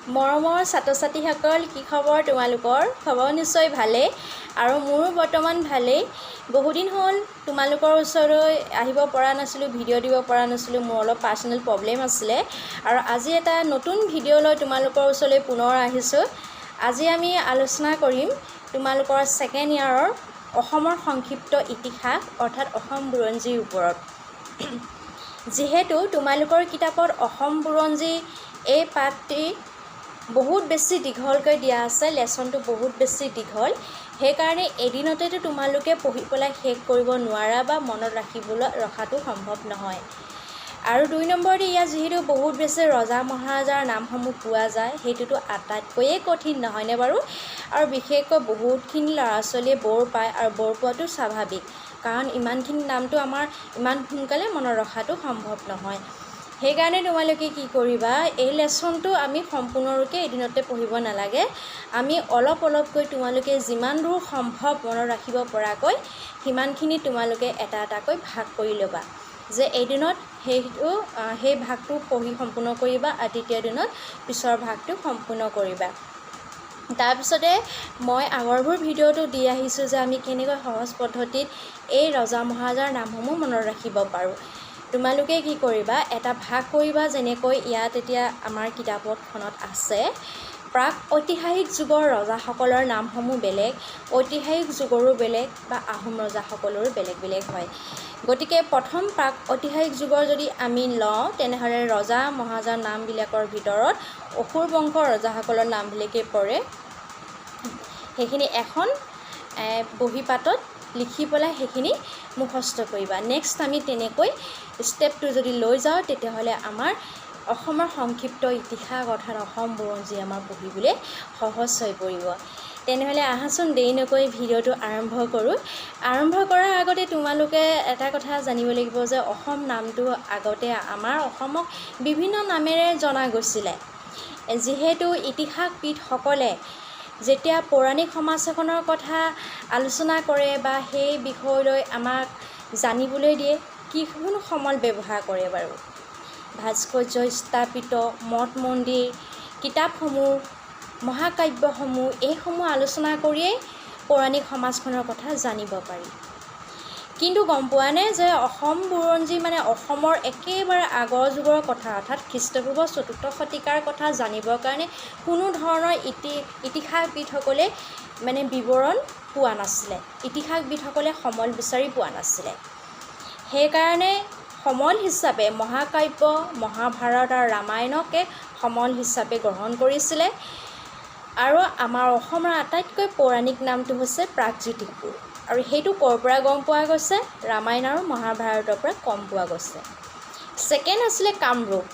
মৰমৰ ছাত্ৰ-ছাত্ৰীসকল কি খবৰ তোমালোকৰ খবৰ নিশ্চয় ভালে আৰু মোৰ বৰ্তমান ভালে বহুদিন হ'ল তোমালোকৰ ওচৰলৈ আহিব পৰা নাছিলোঁ ভিডিঅ' দিব পৰা নাছিলোঁ মোৰ অলপ পাৰ্সোনাল প্ৰবলেম আছিল আৰু আজি এটা নতুন ভিডিঅ' লৈ তোমালোকৰ ওচৰলৈ পুনৰ আহিছোঁ আজি আমি আলোচনা কৰিম তোমালোকৰ সেকেন্ড ইয়াৰৰ অসমৰ সংক্ষিপ্ত ইতিহাস অৰ্থাৎ অসম বুৰঞ্জীৰ ওপৰত যেহেতু তোমালোকৰ কিতাপত অসম বুৰঞ্জী এই পাঠটি বহুত বেছি দীঘলকৈ দিয়া আছে লেসনটো বহুত বেছি দীঘল সেই কাৰণে এদিনতেতো তোমালোকে পঢ়ি পেলাই শেষ কৰিব নোৱাৰা বা মনত ৰখাটো সম্ভৱ নহয় আৰু দুই নম্বৰতে ইয়া যেহেতু বহুত বেছি ৰজা মহাৰাজাৰ নামসমূহ পোৱা যায় হেতুটো আটাইতকৈ কঠিন নহয়নে বাৰু আৰু বিশেষকৈ বহুতখিনি ল'ৰা ছোৱালীয়ে বৰ পায় আৰু বৰ পোৱাটো স্বাভাৱিক কাৰণ ইমানখিনি নামটো আমাৰ ইমান সোনকালে মনত ৰখাটো সম্ভৱ নহয় সেই কাৰণে তোমালোকে কি কৰিবা এই লেসনটো আমি সম্পূৰ্ণৰূপে এদিনতে পঢ়িব নালাগে আমি অলপকৈ তোমালোকে যিমান দূৰ সম্ভৱ মনত ৰাখিব পৰাকৈ সিমানখিনি তোমালোকে এটা এটাকৈ ভাগ কৰি ল'বা যে এদিনত সেই ভাগটো পঢ়ি সম্পূৰ্ণ কৰিবা আৰু দ্বিতীয় দিনত পিছৰ ভাগটো সম্পূৰ্ণ কৰিবা তাৰপিছতে মই আগৰবোৰ ভিডিঅ'টো দি আহিছোঁ যে আমি কেনেকৈ সহজ পদ্ধতিত এই ৰজা মহাৰাজাৰ নামসমূহ মনত ৰাখিব পাৰোঁ তোমালোকে কি কৰিবা এটা ভাগ কৰিবা যেনেকৈ ইয়াত এতিয়া আমাৰ কিতাপখনত আছে প্ৰাক ঐতিহাসিক যুগৰ ৰজাসকলৰ নামসমূহ বেলেগ ঐতিহাসিক যুগৰো বেলেগ বা আহোম ৰজাসকলৰো বেলেগ হয় গতিকে প্ৰথম প্ৰাক ঐতিহাসিক যুগৰ যদি আমি লওঁ তেনেহ'লে ৰজা মহাৰাজাৰ নামবিলাকৰ ভিতৰত অসুৰ বংশৰ ৰজাসকলৰ নামবিলাকেই পৰে সেইখিনি এখন বহীপাতত লিখি পেলাই সেইখিনি মুখস্থ কৰিবা নেক্সট আমি তেনেকৈ ষ্টেপটো যদি লৈ যাওঁ তেতিয়াহ'লে আমাৰ অসমৰ সংক্ষিপ্ত ইতিহাস অৰ্থাৎ অসম বুৰঞ্জী আমাৰ পঢ়িবলৈ সহজ হৈ পৰিব তেনেহ'লে আহাচোন দেৰি নকৰি ভিডিঅ'টো আৰম্ভ কৰোঁ আৰম্ভ কৰাৰ আগতে তোমালোকে এটা কথা জানিব লাগিব যে অসম নামটো আগতে আমাৰ অসমক বিভিন্ন নামেৰে জনা গৈছিলে যিহেতু ইতিহাসবিদসকলে যেতিয়া পৌৰাণিক সমাজ এখনৰ কথা আলোচনা কৰে বা সেই বিষয়লৈ আমাক জানিবলৈ দিয়ে কিখন সমল ব্যৱহাৰ কৰে বাৰু ভাস্কৰ্য স্থাপিত মঠ মন্দিৰ কিতাপসমূহ মহাকাব্যসমূহ এইসমূহ আলোচনা কৰিয়েই পৌৰাণিক সমাজখনৰ কথা জানিব পাৰি কিন্তু গম পোৱা নে যে অসম বুৰঞ্জী মানে অসমৰ একেবাৰে আগৰ যুগৰ কথা অৰ্থাৎ খ্ৰীষ্টপূৰ্ব ৪ৰ্থ শতিকাৰ কথা জানিবৰ কাৰণে কোনো ধৰণৰ ইতিহাসবিদসকলে মানে বিৱৰণ পোৱা নাছিলে ইতিহাসবিদসকলে সমল বিচাৰি পোৱা নাছিলে সেইকাৰণে সমল হিচাপে মহাকাব্য মহাভাৰত আৰু ৰামায়ণকে সমল হিচাপে গ্ৰহণ কৰিছিলে আৰু আমাৰ অসমৰ আটাইতকৈ পৌৰাণিক নামটো হৈছে প্ৰাগজ্যোতিষপুৰ আৰু সেইটো ক'ৰ পৰা গম পোৱা গৈছে ৰামায়ণ আৰু মহাভাৰতৰ পৰা কম পোৱা গৈছে ছেকেণ্ড আছিলে কামৰূপ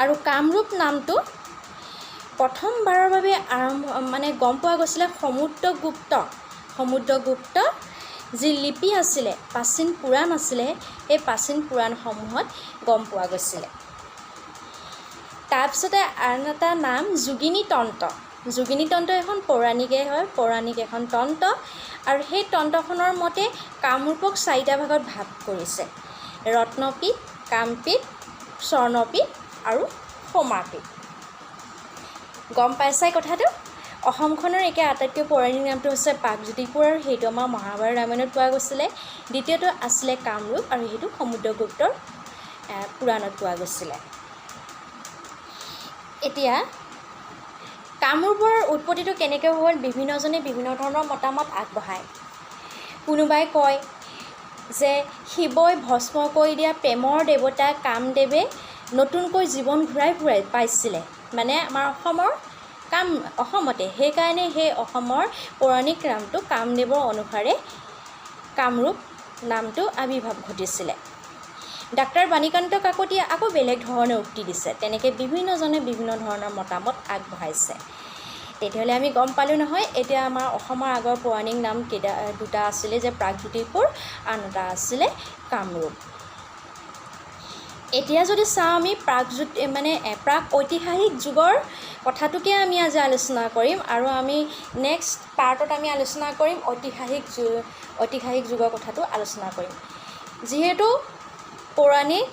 আৰু কামৰূপ নামটো প্ৰথমবাৰৰ বাবে গম পোৱা গৈছিলে সমুদ্ৰগুপ্ত যি লিপি আছিলে প্ৰাচীন পুৰাণ আছিলে সেই প্ৰাচীন পুৰাণসমূহত গম পোৱা গৈছিলে তাৰপিছতে আন এটা নাম যোগিনী তন্ত্ৰ এখন পৌৰাণিক এখন তন্ত্ৰ আৰু সেই তন্ত্ৰখনৰ মতে কামৰূপক 4টা ভাগত ভাগ কৰিছে ৰত্নপীঠ কামপীঠ স্বৰ্ণপীঠ আৰু সৌমাপীঠ গম পাইছাই কথাটো অসমখনৰ একে আটাইতকৈ পৌৰাণিক নামটো হৈছে প্ৰাগজ্যোতিষপুৰ আৰু সেইটো আমাৰ মহাভাৰত ৰামায়ণত পোৱা গৈছিলে দ্বিতীয়টো আছিলে কামৰূপ আৰু সেইটো সমুদ্ৰগুপ্তৰ পুৰাণত পোৱা গৈছিলে এতিয়া কামৰূপৰ উৎপত্তিটো কেনেকৈ হ'ল বিভিন্নজনে বিভিন্ন ধৰণৰ মতামত আগবঢ়ায় কোনোবাই কয় যে শিৱই ভস্ম কৰি দিয়া প্ৰেমৰ দেৱতা কামদেৱে নতুনকৈ জীৱন ঘূৰাই পাইছিলে মানে আমাৰ অসমতে সেইকাৰণে সেই অসমৰ পৌৰাণিক নামটো কামদেৱৰ অনুসাৰে কামৰূপ নামটো আৱিৰ্ভাৱ ঘটিছিলে ডাক্তৰ বাণীকান্ত কাকতিয়ে আকৌ বেলেগ ধৰণে উক্তি দিছে তেনেকৈ বিভিন্নজনে বিভিন্ন ধৰণৰ মতামত আগবঢ়াইছে তেতিয়াহ'লে আমি গম পালোঁ নহয় এতিয়া আমাৰ অসমৰ আগৰ পৌৰাণিক নাম দুটা আছিলে যে প্ৰাগজ্যোতিষপুৰ আন এটা আছিলে কামৰূপ এতিয়া যদি চাওঁ আমি প্ৰাক ঐতিহাসিক যুগৰ কথাটোকে আমি আজি আলোচনা কৰিম আৰু আমি নেক্সট পাৰ্টত আমি আলোচনা কৰিম ঐতিহাসিক যুগৰ কথাটো আলোচনা কৰিম যিহেতু পৌৰাণিক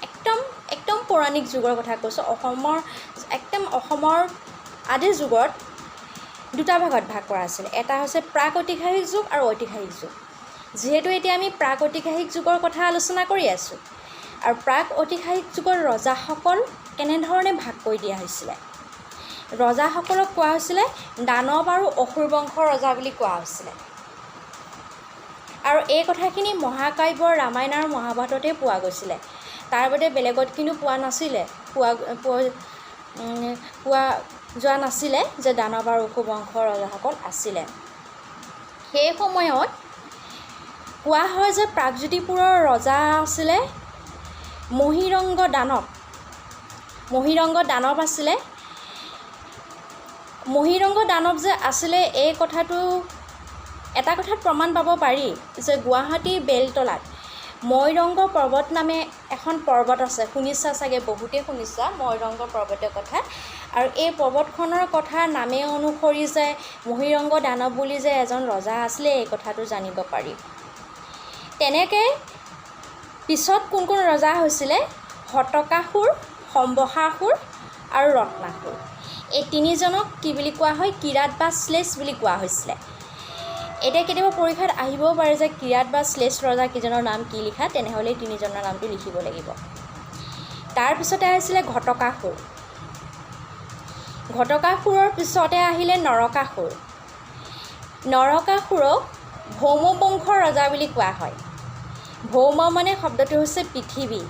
একদম একদম পৌৰাণিক যুগৰ কথা কৈছোঁ অসমৰ আদি যুগত দুটা ভাগত ভাগ কৰা আছিল এটা হৈছে প্ৰাক ঐতিহাসিক যুগ আৰু ঐতিহাসিক যুগ যিহেতু এতিয়া আমি প্ৰাক ঐতিহাসিক যুগৰ কথা আলোচনা কৰি আছোঁ আৰু প্ৰাক ঐতিহাসিক যুগৰ ৰজাসকল কেনেধৰণে ভাগ কৰি দিয়া হৈছিলে ৰজাসকলক কোৱা হৈছিলে দানৱ আৰু অসুৰ বংশৰ ৰজা বুলি কোৱা হৈছিলে আৰু এই কথাখিনি মহাকাব্যৰ ৰামায়ণ আৰু মহাভাৰততে পোৱা গৈছিলে তাৰ বাদে বেলেগত কিন্তু পোৱা নাছিলে পোৱা যোৱা নাছিলে যে দানৱ আৰু অসুৰ বংশৰ ৰজাসকল আছিলে সেই সময়ত কোৱা হয় যে প্ৰাগজ্যোতিপুৰৰ ৰজা আছিলে মহিৰংগ দানৱ আছিলে মহিৰংগ দানৱ যে আছিলে এই কথাটো এটা কথাত প্ৰমাণ পাব পাৰি যে গুৱাহাটীৰ বেলতলাত মৈৰংগ পৰ্বত নামে এখন পৰ্বত আছে শুনিছা চাগে বহুতেই শুনিছা মৈৰংগ পৰ্বতৰ কথা আৰু এই পৰ্বতখনৰ কথা নামে অনুসৰি যে মহিৰংগ দানৱ বুলি যে এজন ৰজা আছিলে এই কথাটো জানিব পাৰি তেনেকৈ পিছত কোন কোন ৰজা হৈছিলে হতকাসুৰ সম্বসাসুৰ আৰু ৰত্নাসুৰ এই তিনিজনক কি বুলি কোৱা হয় কিৰাত বা শ্লেষ বুলি কোৱা হৈছিলে এতিয়া কেতিয়াবা পৰীক্ষাত আহিবও পাৰে যে কিৰাত বা শ্লেষ ৰজা কেইজনৰ নাম কি লিখা তেনেহ'লে তিনিজনৰ নামটো লিখিব লাগিব তাৰপিছতে আহিছিলে ঘটকাসুৰৰ পিছতে আহিলে নৰকাসুৰক ভৌম বংশৰ ৰজা বুলি কোৱা হয় ভৌম মানে শব্দটো হৈছে পৃথিৱী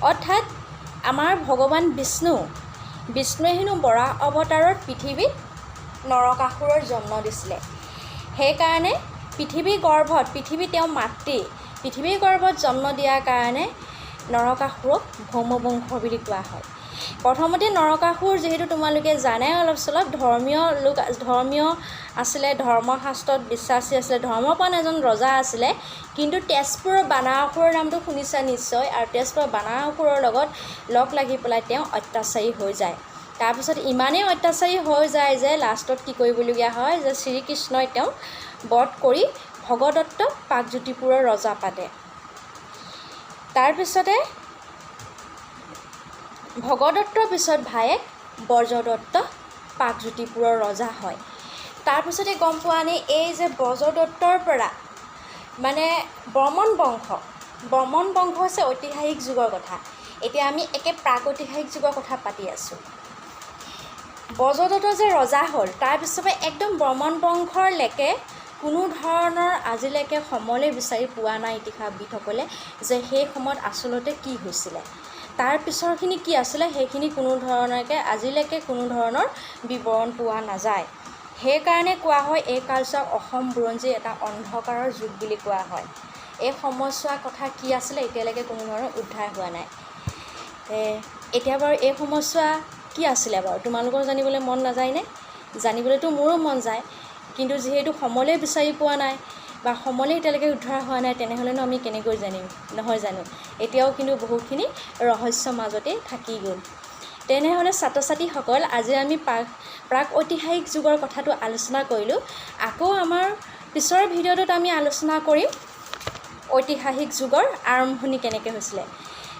অৰ্থাৎ আমাৰ ভগৱান বিষ্ণুৱে হেনো বৰাহ অৱতাৰত পৃথিৱীত নৰকাসুৰৰ জন্ম দিছিলে সেইকাৰণে পৃথিৱী তেওঁ মাতৃ পৃথিৱীৰ গৰ্ভত জন্ম দিয়াৰ কাৰণে নৰকাসুৰক ভৌম বংশ বুলি কোৱা হয় প্ৰথমতে নৰকাসুৰ যিহেতু তোমালোকে জানে অলপ চলপ ধৰ্মীয় আছিলে ধৰ্মশাস্ত্ৰত বিশ্বাসী আছিলে ধৰ্মপ্ৰাণ এজন ৰজা আছিলে কিন্তু তেজপুৰৰ বানাহসুৰৰ নামটো শুনিছা নিশ্চয় আৰু তেজপুৰৰ বানাহসুৰৰ লগত লগ লাগি পেলাই তেওঁ অত্যাচাৰী হৈ যায় তাৰপিছত ইমানেই অত্যাচাৰী হৈ যায় যে লাষ্টত কি কৰিবলগীয়া হয় যে শ্ৰীকৃষ্ণই তেওঁ বধ কৰি ভগদত্ত প্ৰাগজ্যোতিপুৰৰ ৰজা পাতে তাৰপিছতে ভগদত্তৰ পিছত ভায়েক ব্ৰজদত্ত প্ৰাগজ্যোতিপুৰৰ ৰজা হয় তাৰপিছতে গম পোৱা নে এই যে ব্ৰজদত্তৰ পৰা মানে ব্ৰহ্মণ বংশ হৈছে ঐতিহাসিক যুগৰ কথা এতিয়া আমি একে প্ৰাক ঐতিহাসিক যুগৰ কথা পাতি আছোঁ ব্ৰজদত্ত যে ৰজা হ'ল তাৰপিছতে একদম ব্ৰহ্মণ বংশলৈকে কোনো ধৰণৰ আজিলৈকে সমলে বিচাৰি পোৱা নাই ইতিহাসবিদসকলে যে সেই সময়ত আচলতে কি হৈছিলে তাৰ পিছৰখিনি কি আছিলে সেইখিনি কোনো ধৰণৰকৈ আজিলৈকে কোনো ধৰণৰ বিৱৰণ পোৱা নাযায় সেইকাৰণে কোৱা হয় এই কালচোৱাক অসম বুৰঞ্জী এটা অন্ধকাৰৰ যুগ বুলি কোৱা হয় এই সময়ছোৱাৰ কথা কি আছিলে এতিয়ালৈকে কোনো ধৰণৰ উদ্ধাৰ হোৱা নাই এতিয়া বাৰু এই সময়ছোৱা কি আছিলে বাৰু তোমালোকৰ জানিবলৈ মন নাযায়নে জানিবলৈতো মোৰো মন যায় কিন্তু যিহেতু সমলে বিচাৰি পোৱা নাই বা সমলে এতিয়ালৈকে উদ্ধাৰ হোৱা নাই তেনেহ'লেনো আমি কেনেকৈ জানিম নহয় জানো এতিয়াও কিন্তু বহুতখিনি ৰহস্য মাজতে থাকি গ'ল তেনেহ'লে ছাত্ৰ ছাত্ৰীসকল আজি আমি প্ৰাক ঐতিহাসিক যুগৰ কথাটো আলোচনা কৰিলোঁ আকৌ আমাৰ পিছৰ ভিডিঅ'টোত আমি আলোচনা কৰিম ঐতিহাসিক যুগৰ আৰম্ভণি কেনেকৈ হৈছিলে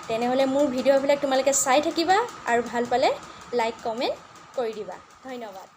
তেনেহ'লে মোৰ ভিডিঅ'বিলাক তোমালোকে চাই থাকিবা আৰু ভাল পালে লাইক কমেণ্ট কৰি দিবা ধন্যবাদ